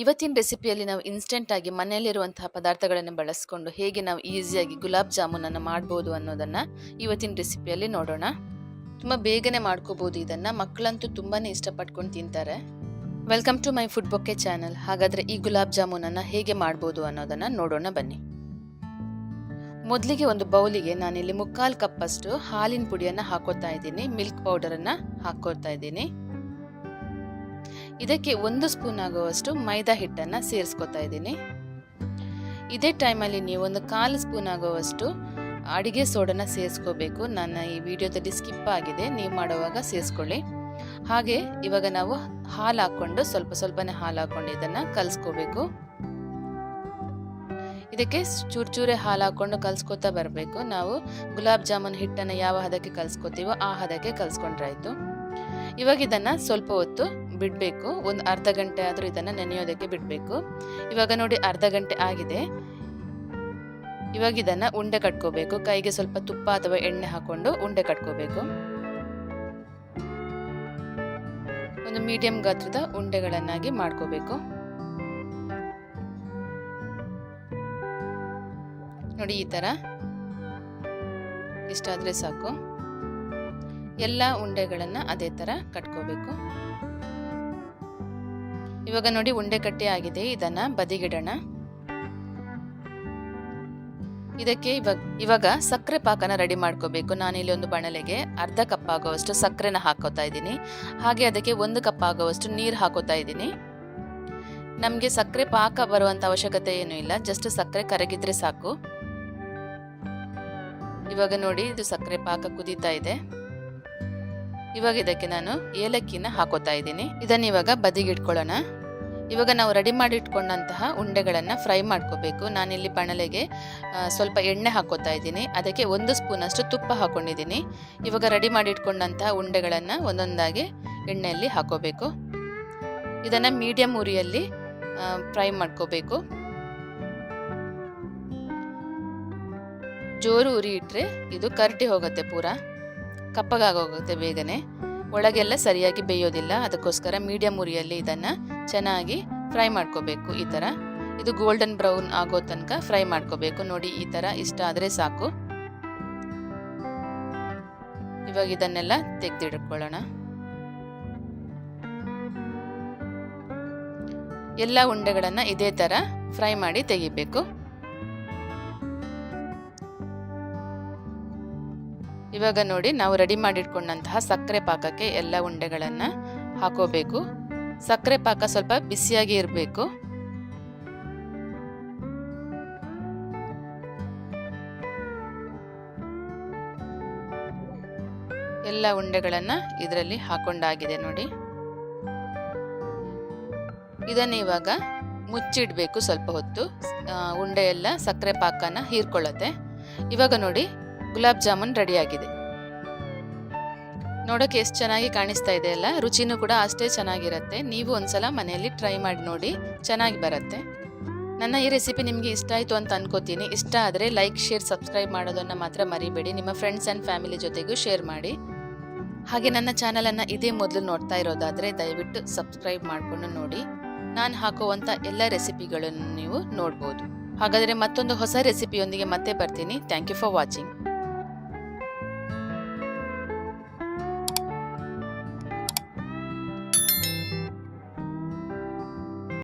ಇವತ್ತಿನ ರೆಸಿಪಿಯಲ್ಲಿ ನಾವು ಇನ್ಸ್ಟೆಂಟ್ ಆಗಿ ಮನೆಯಲ್ಲಿರುವಂತಹ ಪದಾರ್ಥಗಳನ್ನು ಬಳಸಿಕೊಂಡು ಹೇಗೆ ನಾವು ಈಸಿಯಾಗಿ ಗುಲಾಬ್ ಜಾಮೂನನ್ನು ಮಾಡ್ಬೋದು ಅನ್ನೋದನ್ನ ಇವತ್ತಿನ ರೆಸಿಪಿಯಲ್ಲಿ ನೋಡೋಣ. ತುಂಬ ಬೇಗನೆ ಮಾಡ್ಕೋಬಹುದು ಇದನ್ನ. ಮಕ್ಕಳಂತೂ ತುಂಬಾನೇ ಇಷ್ಟಪಟ್ಕೊಂಡು ತಿಂತಾರೆ. ವೆಲ್ಕಮ್ ಟು ಮೈ ಫುಡ್ ಬೊಕ್ಕೆ ಚಾನಲ್. ಹಾಗಾದ್ರೆ ಈ ಗುಲಾಬ್ ಜಾಮೂನನ್ನ ಹೇಗೆ ಮಾಡ್ಬೋದು ಅನ್ನೋದನ್ನ ನೋಡೋಣ ಬನ್ನಿ. ಮೊದಲಿಗೆ ಒಂದು ಬೌಲಿಗೆ ನಾನಿಲ್ಲಿ 3/4 ಕಪ್ ಅಷ್ಟು ಹಾಲಿನ ಪುಡಿಯನ್ನ ಹಾಕೋತಾ ಇದ್ದೀನಿ. ಮಿಲ್ಕ್ ಪೌಡರ್ ಅನ್ನ ಹಾಕೋತಾ ಇದ್ದೀನಿ. ಇದಕ್ಕೆ 1 ಸ್ಪೂನ್ ಆಗುವಷ್ಟು ಮೈದಾ ಹಿಟ್ಟನ್ನು ಸೇರಿಸ್ಕೊತಾ ಇದ್ದೀನಿ. ಇದೇ ಟೈಮಲ್ಲಿ ನೀವು 1/4 ಸ್ಪೂನ್ ಆಗುವಷ್ಟು ಅಡಿಗೆ ಸೋಡನ್ನ ಸೇರಿಸ್ಕೋಬೇಕು. ನನ್ನ ಈ ವಿಡಿಯೋದಲ್ಲಿ ಸ್ಕಿಪ್ ಆಗಿದೆ, ನೀವು ಮಾಡುವಾಗ ಸೇರಿಸ್ಕೊಳ್ಳಿ. ಹಾಗೆ ಇವಾಗ ನಾವು ಹಾಲು ಹಾಕ್ಕೊಂಡು ಸ್ವಲ್ಪನೇ ಹಾಲು ಹಾಕ್ಕೊಂಡು ಇದನ್ನು ಕಲಿಸ್ಕೋಬೇಕು. ಇದಕ್ಕೆ ಚೂರೇ ಹಾಲು ಹಾಕ್ಕೊಂಡು ಕಲಿಸ್ಕೊತಾ ಬರಬೇಕು. ನಾವು ಗುಲಾಬ್ ಜಾಮೂನ್ ಹಿಟ್ಟನ್ನು ಯಾವ ಹದಕ್ಕೆ ಕಲಿಸ್ಕೋತೀವೋ ಆ ಹದಕ್ಕೆ ಕಲಿಸ್ಕೊಂಡ್ರಾಯ್ತು. ಇವಾಗ ಇದನ್ನು ಸ್ವಲ್ಪ ಹೊತ್ತು ಬಿಡಬೇಕು. ಒಂದು ಅರ್ಧ ಗಂಟೆ ಆದರೂ ಇದನ್ನು ನೆನೆಯೋದಕ್ಕೆ ಬಿಡಬೇಕು. ಇವಾಗ ನೋಡಿ ಅರ್ಧ ಗಂಟೆ ಆಗಿದೆ. ಇವಾಗ ಇದನ್ನು ಉಂಡೆ ಕಟ್ಕೋಬೇಕು. ಕೈಗೆ ಸ್ವಲ್ಪ ತುಪ್ಪ ಅಥವಾ ಎಣ್ಣೆ ಹಾಕೊಂಡು ಉಂಡೆ ಕಟ್ಕೋಬೇಕು. ಒಂದು ಮೀಡಿಯಂ ಗಾತ್ರದ ಉಂಡೆಗಳನ್ನಾಗಿ ಮಾಡ್ಕೋಬೇಕು. ನೋಡಿ ಈ ಥರ ಇಷ್ಟಾದರೆ ಸಾಕು. ಎಲ್ಲ ಉಂಡೆಗಳನ್ನು ಅದೇ ಥರ ಕಟ್ಕೋಬೇಕು. ಇವಾಗ ನೋಡಿ ಉಂಡೆ ಕಟ್ಟಿ ಆಗಿದೆ. ಇದನ್ನ ಬದಿಗಿಡೋಣ. ಇದಕ್ಕೆ ಇವಾಗ ಸಕ್ಕರೆ ಪಾಕನ ರೆಡಿ ಮಾಡ್ಕೋಬೇಕು. ನಾನಿಲ್ಲಿ ಒಂದು ಬಾಣಲೆಗೆ ಅರ್ಧ ಕಪ್ ಆಗುವಷ್ಟು ಸಕ್ಕರೆನ ಹಾಕೋತಾ ಇದ್ದೀನಿ. ಹಾಗೆ ಅದಕ್ಕೆ 1 ಕಪ್ ಆಗುವಷ್ಟು ನೀರು ಹಾಕೋತಾ ಇದ್ದೀನಿ. ನಮಗೆ ಸಕ್ಕರೆ ಪಾಕ ಬರುವಂತ ಅವಶ್ಯಕತೆ ಏನೂ ಇಲ್ಲ, ಜಸ್ಟ್ ಸಕ್ಕರೆ ಕರಗಿದ್ರೆ ಸಾಕು. ಇವಾಗ ನೋಡಿ ಇದು ಸಕ್ಕರೆ ಪಾಕ ಕುದೀತಾ ಇದೆ. ಇವಾಗ ಇದಕ್ಕೆ ನಾನು ಏಲಕ್ಕಿನ ಹಾಕೋತಾ ಇದ್ದೀನಿ. ಇದನ್ನ ಇವಾಗ ಬದಿಗಿಟ್ಕೊಳ್ಳೋಣ. ಇವಾಗ ನಾವು ರೆಡಿ ಮಾಡಿ ಇಟ್ಕೊಂಡಂತಹ ಉಂಡೆಗಳನ್ನು ಫ್ರೈ ಮಾಡ್ಕೋಬೇಕು. ನಾನಿಲ್ಲಿ ಬಾಣಲೆಗೆ ಸ್ವಲ್ಪ ಎಣ್ಣೆ ಹಾಕೋತಾ ಇದ್ದೀನಿ. ಅದಕ್ಕೆ 1 ಸ್ಪೂನ್ ಅಷ್ಟು ತುಪ್ಪ ಹಾಕೊಂಡಿದ್ದೀನಿ. ಇವಾಗ ರೆಡಿ ಮಾಡಿ ಇಟ್ಕೊಂಡಂತಹ ಉಂಡೆಗಳನ್ನು ಒಂದೊಂದಾಗಿ ಎಣ್ಣೆಯಲ್ಲಿ ಹಾಕೋಬೇಕು. ಇದನ್ನು ಮೀಡಿಯಂ ಉರಿಯಲ್ಲಿ ಫ್ರೈ ಮಾಡ್ಕೋಬೇಕು. ಜೋರು ಉರಿ ಇಟ್ಟರೆ ಇದು ಕರಟಿ ಹೋಗುತ್ತೆ, ಪೂರಾ ಕಪ್ಪಗಾಗೋಗುತ್ತೆ ಬೇಗನೆ. ಒಳಗೆಲ್ಲ ಸರಿಯಾಗಿ ಬೇಯೋದಿಲ್ಲ. ಅದಕ್ಕೋಸ್ಕರ ಮೀಡಿಯಂ ಉರಿಯಲ್ಲಿ ಇದನ್ನು ಚೆನ್ನಾಗಿ ಫ್ರೈ ಮಾಡ್ಕೋಬೇಕು. ಈ ಥರ ಇದು ಗೋಲ್ಡನ್ ಬ್ರೌನ್ ಆಗೋ ತನಕ ಫ್ರೈ ಮಾಡ್ಕೋಬೇಕು. ನೋಡಿ ಈ ಥರ ಇಷ್ಟ ಆದರೆ ಸಾಕು. ಇವಾಗ ಇದನ್ನೆಲ್ಲ ತೆಗೆದಿಟ್ಕೊಳ್ಳೋಣ. ಎಲ್ಲ ಉಂಡೆಗಳನ್ನು ಇದೇ ಥರ ಫ್ರೈ ಮಾಡಿ ತೆಗಿಬೇಕು. ಇವಾಗ ನೋಡಿ ನಾವು ರೆಡಿ ಮಾಡಿಟ್ಕೊಂಡಂತಹ ಸಕ್ಕರೆ ಪಾಕಕ್ಕೆ ಎಲ್ಲ ಉಂಡೆಗಳನ್ನು ಹಾಕೋಬೇಕು. ಸಕ್ಕರೆ ಪಾಕ ಸ್ವಲ್ಪ ಬಿಸಿಯಾಗಿ ಇರಬೇಕು. ಎಲ್ಲ ಉಂಡೆಗಳನ್ನು ಇದರಲ್ಲಿ ಹಾಕೊಂಡಾಗಿದೆ ನೋಡಿ. ಇದನ್ನು ಇವಾಗ ಮುಚ್ಚಿಡಬೇಕು ಸ್ವಲ್ಪ ಹೊತ್ತು. ಉಂಡೆ ಎಲ್ಲ ಸಕ್ಕರೆ ಪಾಕನ ಹೀರ್ಕೊಳ್ಳುತ್ತೆ. ಇವಾಗ ನೋಡಿ ಗುಲಾಬ್ ಜಾಮೂನ್ ರೆಡಿ ಆಗಿದೆ. ನೋಡೋಕೆ ಎಷ್ಟು ಚೆನ್ನಾಗಿ ಕಾಣಿಸ್ತಾ ಇದೆ ಅಲ್ಲ. ರುಚಿನೂ ಕೂಡ ಅಷ್ಟೇ ಚೆನ್ನಾಗಿರುತ್ತೆ. ನೀವು ಒಂದ್ಸಲ ಮನೆಯಲ್ಲಿ ಟ್ರೈ ಮಾಡಿ ನೋಡಿ, ಚೆನ್ನಾಗಿ ಬರುತ್ತೆ. ನನ್ನ ಈ ರೆಸಿಪಿ ನಿಮಗೆ ಇಷ್ಟ ಆಯಿತು ಅಂತ ಅನ್ಕೋತೀನಿ. ಇಷ್ಟ ಆದರೆ ಲೈಕ್, ಶೇರ್, ಸಬ್ಸ್ಕ್ರೈಬ್ ಮಾಡೋದನ್ನು ಮಾತ್ರ ಮರಿಬೇಡಿ. ನಿಮ್ಮ ಫ್ರೆಂಡ್ಸ್ ಆ್ಯಂಡ್ ಫ್ಯಾಮಿಲಿ ಜೊತೆಗೂ ಶೇರ್ ಮಾಡಿ. ಹಾಗೆ ನನ್ನ ಚಾನಲನ್ನು ಇದೇ ಮೊದಲು ನೋಡ್ತಾ ಇರೋದಾದರೆ ದಯವಿಟ್ಟು ಸಬ್ಸ್ಕ್ರೈಬ್ ಮಾಡಿಕೊಂಡು ನೋಡಿ. ನಾನು ಹಾಕುವಂಥ ಎಲ್ಲ ರೆಸಿಪಿಗಳನ್ನು ನೀವು ನೋಡ್ಬೋದು. ಹಾಗಾದರೆ ಮತ್ತೊಂದು ಹೊಸ ರೆಸಿಪಿಯೊಂದಿಗೆ ಮತ್ತೆ ಬರ್ತೀನಿ. Thank you for watching.